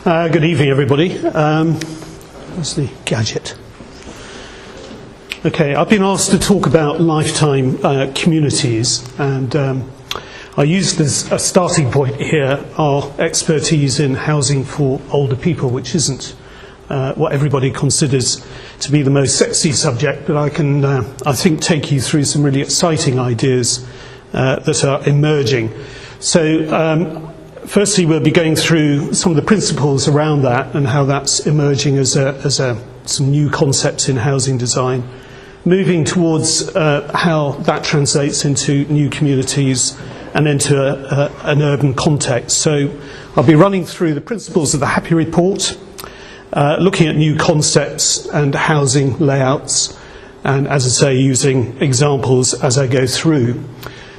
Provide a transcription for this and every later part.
Good evening, everybody. Where's the gadget? Okay, I've been asked to talk about lifetime communities, and I used as a starting point here our expertise in housing for older people, which isn't what everybody considers to be the most sexy subject, but I can, I think, take you through some really exciting ideas that are emerging. So, firstly, we'll be going through some of the principles around that and how that's emerging as some new concepts in housing design, moving towards how that translates into new communities and into an urban context. So I'll be running through the principles of the Happy Report, looking at new concepts and housing layouts, and, as I say, using examples as I go through.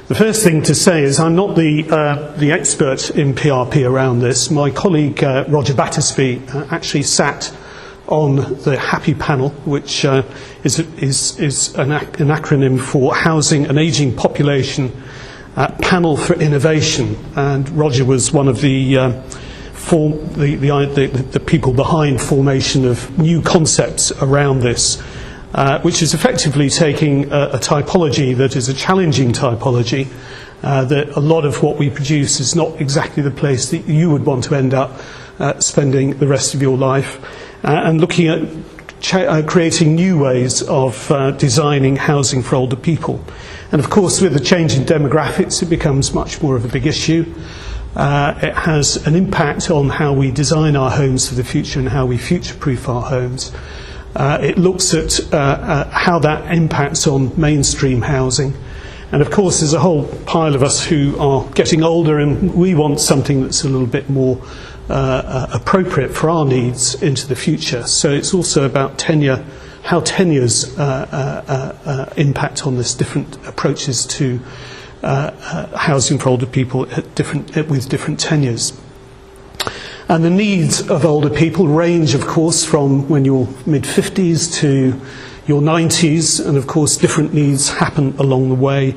The first thing to say is I'm not the expert in PRP around this. My colleague Roger Battersby actually sat on the Happy panel, which is an acronym for Housing and Ageing Population Panel for Innovation, and Roger was one of the people behind formation of new concepts around this. Which is effectively taking a typology that is a challenging typology, that a lot of what we produce is not exactly the place that you would want to end up spending the rest of your life, and looking at creating new ways of designing housing for older people. And of course, with the change in demographics, it becomes much more of a big issue. It has an impact on how we design our homes for the future and how we future-proof our homes. It looks at how that impacts on mainstream housing. And of course, there's a whole pile of us who are getting older, and we want something that's a little bit more appropriate for our needs into the future. So it's also about tenure, how tenures impact on this, different approaches to housing for older people with different tenures. And the needs of older people range, of course, from when you're mid-50s to your 90s, and of course different needs happen along the way.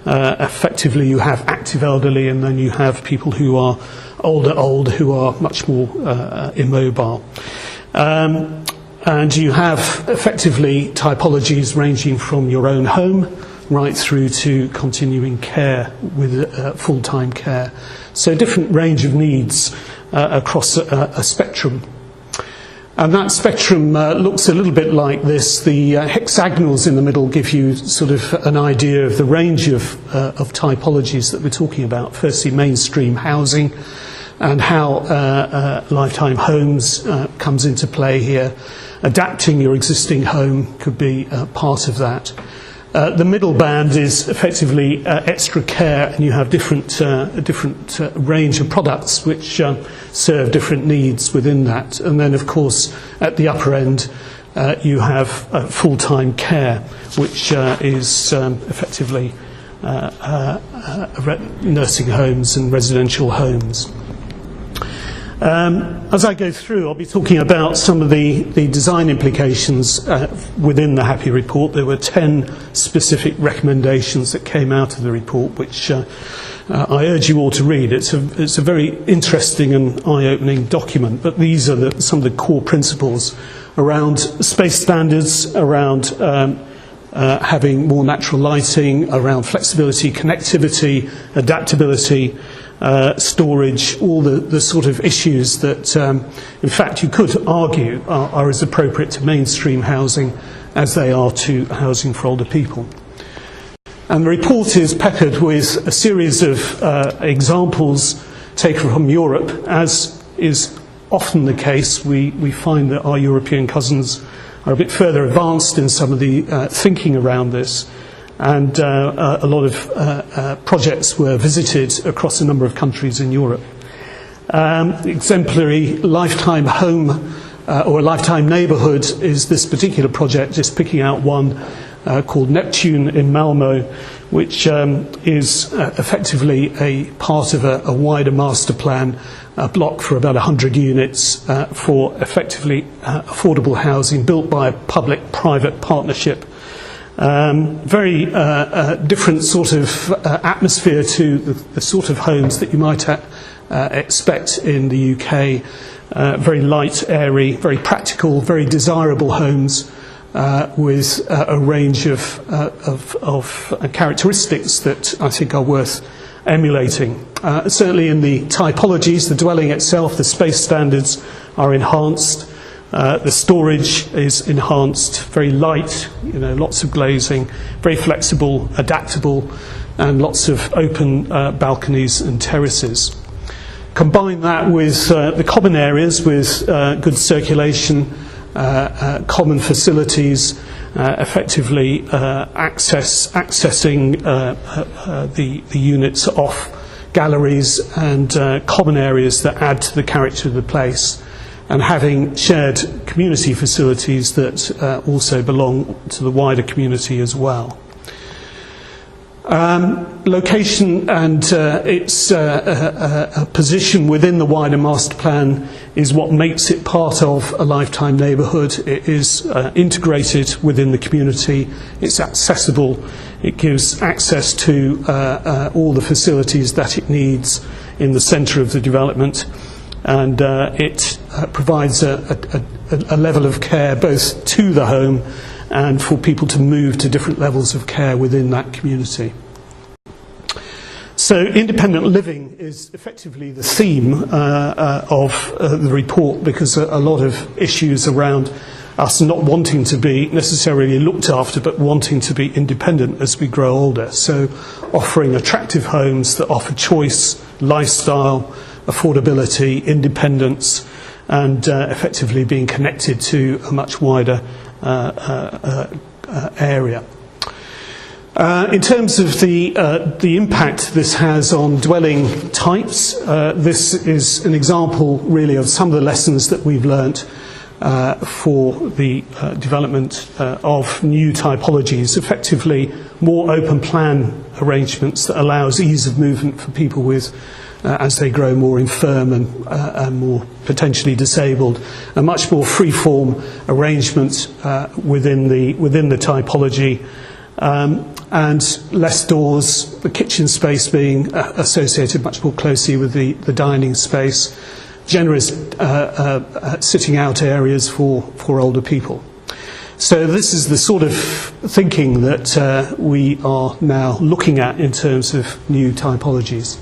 Effectively, you have active elderly, and then you have people who are older who are much more immobile. And you have effectively typologies ranging from your own home right through to continuing care with full-time care. So different range of needs across a spectrum. And that spectrum looks a little bit like this. The hexagonals in the middle give you sort of an idea of the range of typologies that we're talking about. Firstly, mainstream housing, and how lifetime homes comes into play here. Adapting your existing home could be part of that. The middle band is effectively extra care, and you have different range of products which serve different needs within that. And then, of course, at the upper end, you have full-time care, which is effectively nursing homes and residential homes. As I go through, I'll be talking about some of the design implications within the Happy Report. There were 10 specific recommendations that came out of the report, which I urge you all to read. It's a very interesting and eye-opening document, but these are some of the core principles around space standards, around having more natural lighting, around flexibility, connectivity, adaptability, storage, all the sort of issues that, in fact, you could argue are as appropriate to mainstream housing as they are to housing for older people. And the report is peppered with a series of examples taken from Europe. As is often the case, we find that our European cousins are a bit further advanced in some of the thinking around this. And a lot of projects were visited across a number of countries in Europe. Exemplary lifetime home or lifetime neighbourhood is this particular project, just picking out one called Neptune in Malmo, which is effectively a part of a wider master plan, a block for about 100 units for effectively affordable housing built by a public-private partnership. Very different sort of atmosphere to the sort of homes that you might expect in the UK. very light, airy, very practical, very desirable homes with a range of characteristics that I think are worth emulating. Certainly in the typologies, the dwelling itself, the space standards are enhanced. The storage is enhanced, very light, lots of glazing, very flexible, adaptable, and lots of open balconies and terraces. Combine that with the common areas with good circulation, common facilities, effectively accessing the units off galleries and common areas that add to the character of the place, and having shared community facilities that also belong to the wider community as well. Location and its position within the wider master plan is what makes it part of a lifetime neighbourhood. It is integrated within the community, it's accessible, it gives access to all the facilities that it needs in the centre of the development, and it provides a level of care both to the home and for people to move to different levels of care within that community. So independent living is effectively the theme of the report, because a lot of issues around us not wanting to be necessarily looked after but wanting to be independent as we grow older. So offering attractive homes that offer choice, lifestyle, affordability, independence, and effectively being connected to a much wider area. In terms of the impact this has on dwelling types, this is an example really of some of the lessons that we've learnt for the development of new typologies, effectively more open plan arrangements that allows ease of movement for people with as they grow more infirm and more potentially disabled, a much more free-form arrangement within the typology, and less doors, the kitchen space being associated much more closely with the dining space, generous sitting out areas for older people. So this is the sort of thinking that we are now looking at in terms of new typologies.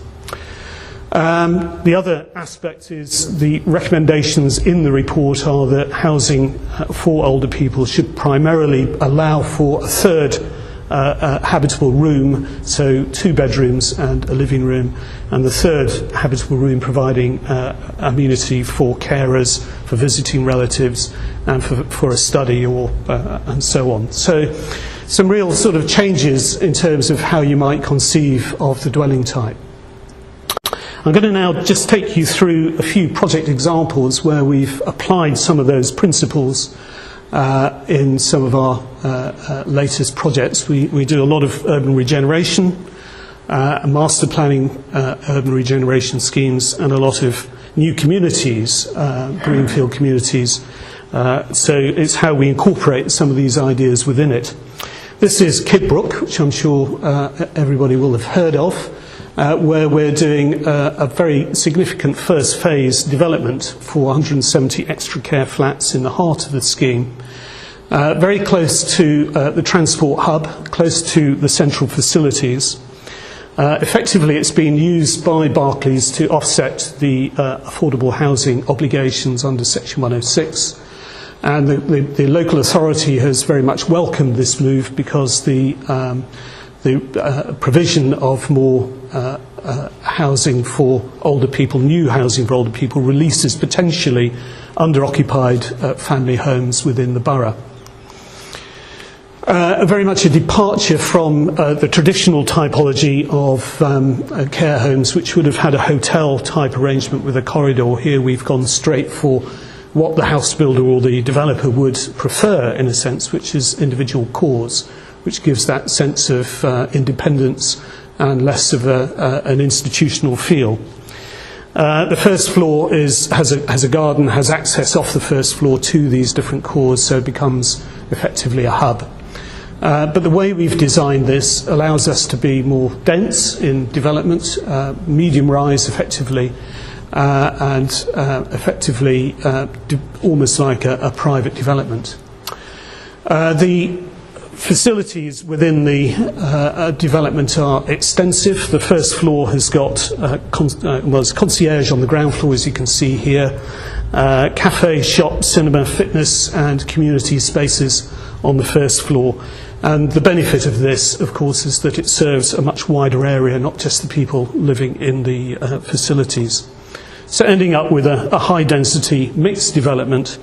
The other aspect is the recommendations in the report are that housing for older people should primarily allow for a third habitable room, so 2 bedrooms and a living room, and the third habitable room providing amenity for carers, for visiting relatives, and for a study and so on. So some real sort of changes in terms of how you might conceive of the dwelling type. I'm going to now just take you through a few project examples where we've applied some of those principles in some of our latest projects. We do a lot of urban regeneration, master planning urban regeneration schemes, and a lot of new communities, greenfield communities. So it's how we incorporate some of these ideas within it. This is Kidbrooke, which I'm sure everybody will have heard of, where we're doing a very significant first phase development for 170 extra care flats in the heart of the scheme. Very close to the transport hub, close to the central facilities. Effectively, it's been used by Barclays to offset the affordable housing obligations under Section 106. And the local authority has very much welcomed this move, because the provision of more housing for older people, new housing for older people, releases potentially under-occupied family homes within the borough. Very much a departure from the traditional typology of care homes, which would have had a hotel type arrangement with a corridor. Here we've gone straight for what the house builder or the developer would prefer, in a sense, which is individual cores, which gives that sense of independence and less of an institutional feel. The first floor has a garden, has access off the first floor to these different cores, so it becomes effectively a hub. But the way we've designed this allows us to be more dense in development, medium rise effectively, and effectively almost like a private development. The facilities within the development are extensive. The first floor has got concierge on the ground floor, as you can see here, cafe, shop, cinema, fitness and community spaces on the first floor. And the benefit of this, of course, is that it serves a much wider area, not just the people living in the facilities. So ending up with a high-density mixed development,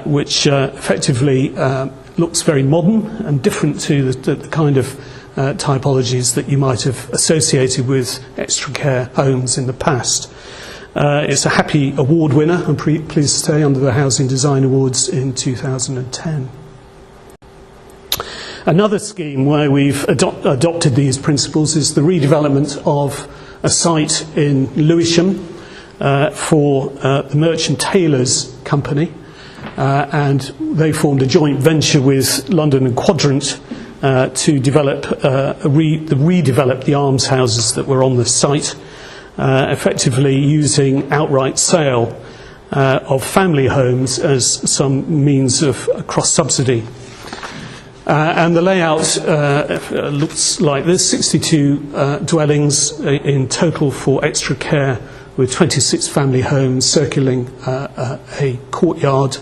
which effectively looks very modern and different to the kind of typologies that you might have associated with extra care homes in the past. It's a happy award winner, I'm pleased to say, under the Housing Design Awards in 2010. Another scheme where we've adopted these principles is the redevelopment of a site in Lewisham for the Merchant Taylors Company, and they formed a joint venture with London and Quadrant to develop, redevelop the almshouses that were on the site, effectively using outright sale of family homes as some means of cross-subsidy. And the layout looks like this: 62 dwellings in total for extra care, with 26 family homes circling a courtyard,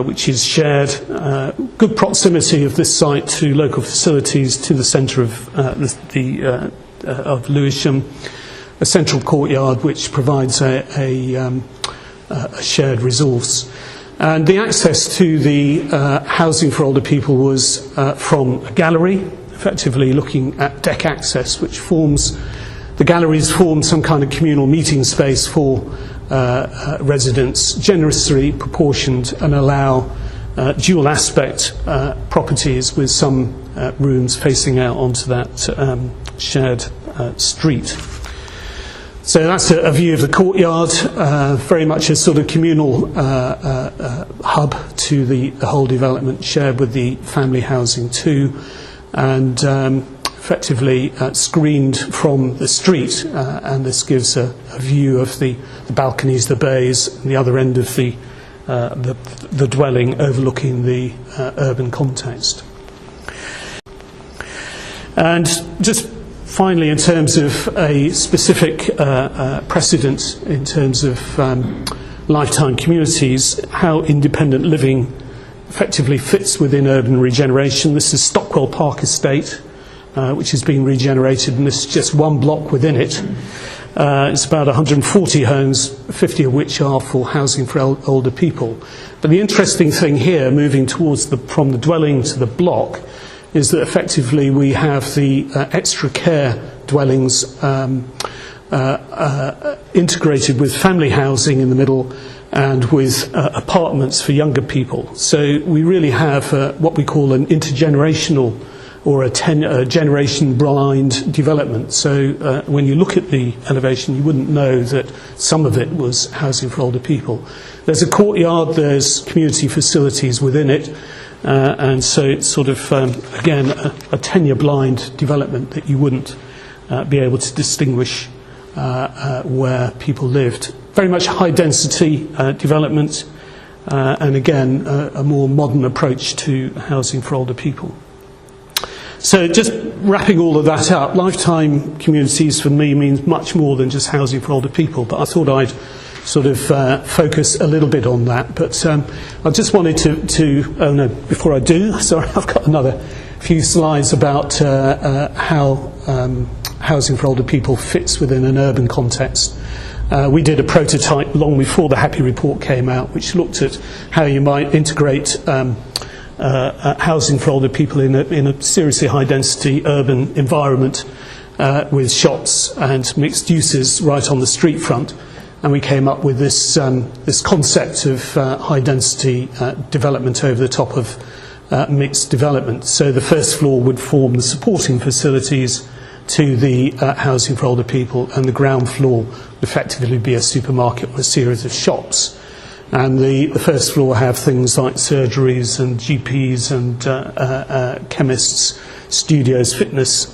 which is shared. Good proximity of this site to local facilities, to the centre of Lewisham. A central courtyard which provides a shared resource. And the access to the housing for older people was from a gallery, effectively looking at deck access, which forms, the galleries form some kind of communal meeting space for residents, generously proportioned, and allow dual aspect properties with some rooms facing out onto that shared street. So that's a view of the courtyard, very much a sort of communal hub to the whole development, shared with the family housing too, and effectively screened from the street, and this gives a view of the balconies, the bays, and the other end of the dwelling overlooking the urban context. And just finally, in terms of a specific precedent in terms of lifetime communities, how independent living effectively fits within urban regeneration. This is Stockwell Park Estate, which is being regenerated, and this is just one block within it. It's about 140 homes, 50 of which are for housing for older people. But the interesting thing here, moving towards from the dwelling to the block, is that effectively we have the extra care dwellings integrated with family housing in the middle and with apartments for younger people. So we really have what we call an intergenerational or a generation blind development. So when you look at the elevation, you wouldn't know that some of it was housing for older people. There's a courtyard, there's community facilities within it, and so it's sort of, again, a tenure-blind development that you wouldn't be able to distinguish where people lived. Very much high-density development, and again, a more modern approach to housing for older people. So just wrapping all of that up, lifetime communities for me means much more than just housing for older people, but I thought I'd sort of focus a little bit on that. But I just wanted to oh no, before I do, sorry, I've got another few slides about how housing for older people fits within an urban context. We did a prototype long before the Happy Report came out, which looked at how you might integrate housing for older people in a seriously high-density urban environment with shops and mixed uses right on the street front. And we came up with this concept of high-density development over the top of mixed development. So the first floor would form the supporting facilities to the housing for older people, and the ground floor would effectively be a supermarket or a series of shops. And the first floor have things like surgeries and GPs and chemists, studios, fitness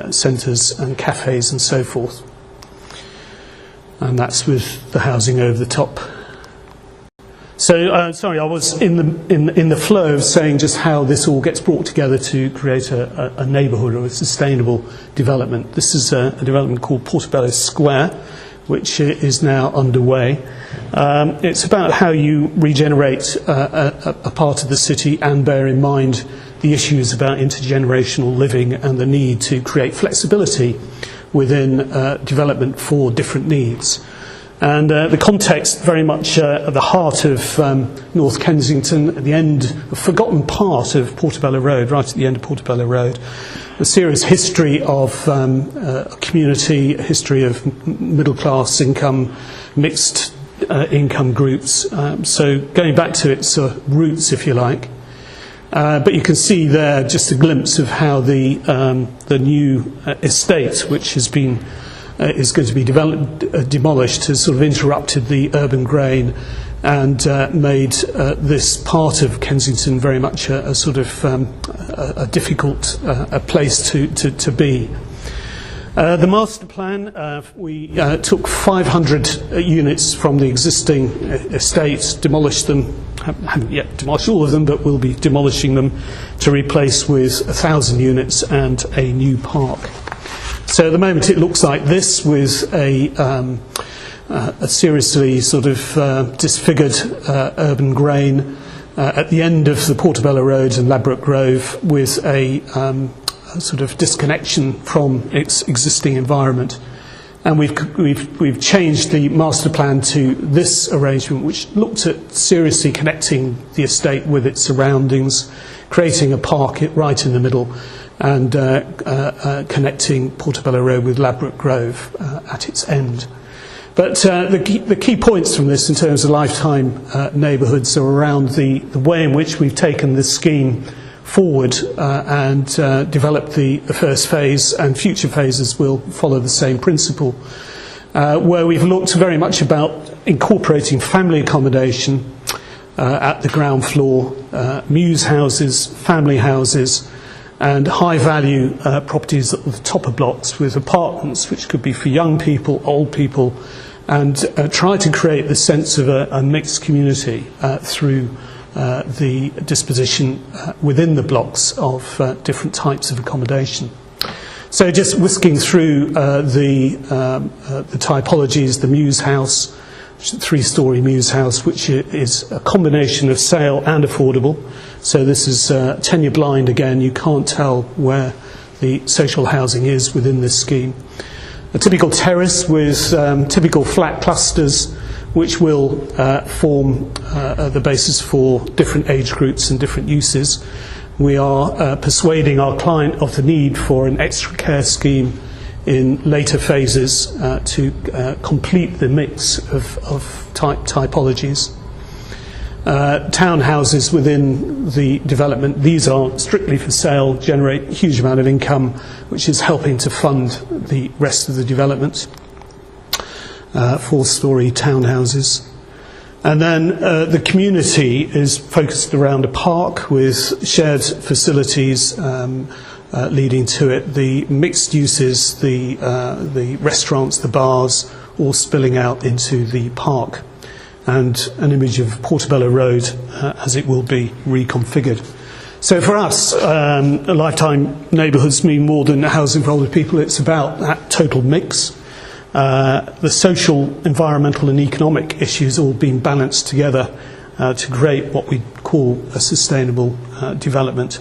centres and cafes and so forth. and that's with the housing over the top. So, sorry, I was in the flow of saying just how this all gets brought together to create a neighbourhood or a sustainable development. This is a development called Portobello Square, which is now underway. It's about how you regenerate a part of the city and bear in mind the issues about intergenerational living and the need to create flexibility within development for different needs. And the context very much at the heart of North Kensington, at the end, a forgotten part of Portobello Road, right at the end of Portobello Road. A serious history of a community, a history of middle-class income, mixed income groups. So going back to its roots, if you like. But you can see there just a glimpse of how the new estate, which has been is going to be demolished, has sort of interrupted the urban grain and made this part of Kensington very much a sort of a difficult place to be. The master plan, we took 500 units from the existing estates, demolished them, haven't yet demolished all of them, but we'll be demolishing them to replace with 1,000 units and a new park. So at the moment it looks like this, with a seriously sort of disfigured urban grain at the end of the Portobello Road and Ladbroke Grove, with a sort of disconnection from its existing environment. And we've changed the master plan to this arrangement, which looked at seriously connecting the estate with its surroundings, creating a park right in the middle, and connecting Portobello Road with Ladbroke Grove at its end. But the key points from this in terms of lifetime neighbourhoods are around the way in which we've taken this scheme forward and developed the first phase, and future phases will follow the same principle, where we've looked very much about incorporating family accommodation at the ground floor, mews houses, family houses, and high-value properties at the top of blocks with apartments, which could be for young people, old people, and try to create the sense of a mixed community through the disposition within the blocks of different types of accommodation. So just whisking through the typologies, the mews house, which is a 3-storey mews house, which is a combination of sale and affordable. So this is tenure blind again, you can't tell where the social housing is within this scheme. A typical terrace with typical flat clusters, which will form the basis for different age groups and different uses. We are persuading our client of the need for an extra care scheme in later phases to complete the mix of typologies. Townhouses within the development, these are strictly for sale, generate a huge amount of income, which is helping to fund the rest of the development. 4-storey townhouses. And then the community is focused around a park with shared facilities leading to it, the mixed uses, the restaurants, the bars, all spilling out into the park, and an image of Portobello Road as it will be reconfigured. So for us, lifetime neighbourhoods mean more than housing for older people. It's about that total mix. The social, environmental and economic issues all being balanced together to create what we call a sustainable development.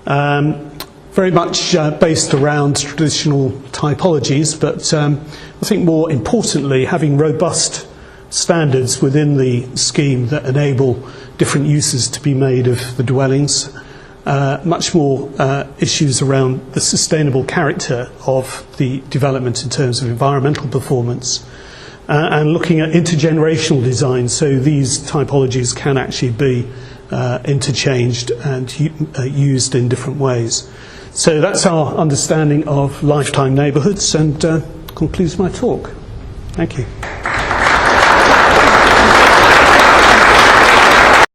Very much based around traditional typologies, but I think more importantly having robust standards within the scheme that enable different uses to be made of the dwellings. Much more issues around the sustainable character of the development in terms of environmental performance, and looking at intergenerational design, so these typologies can actually be interchanged and used in different ways. So that's our understanding of lifetime neighbourhoods, and concludes my talk. Thank you.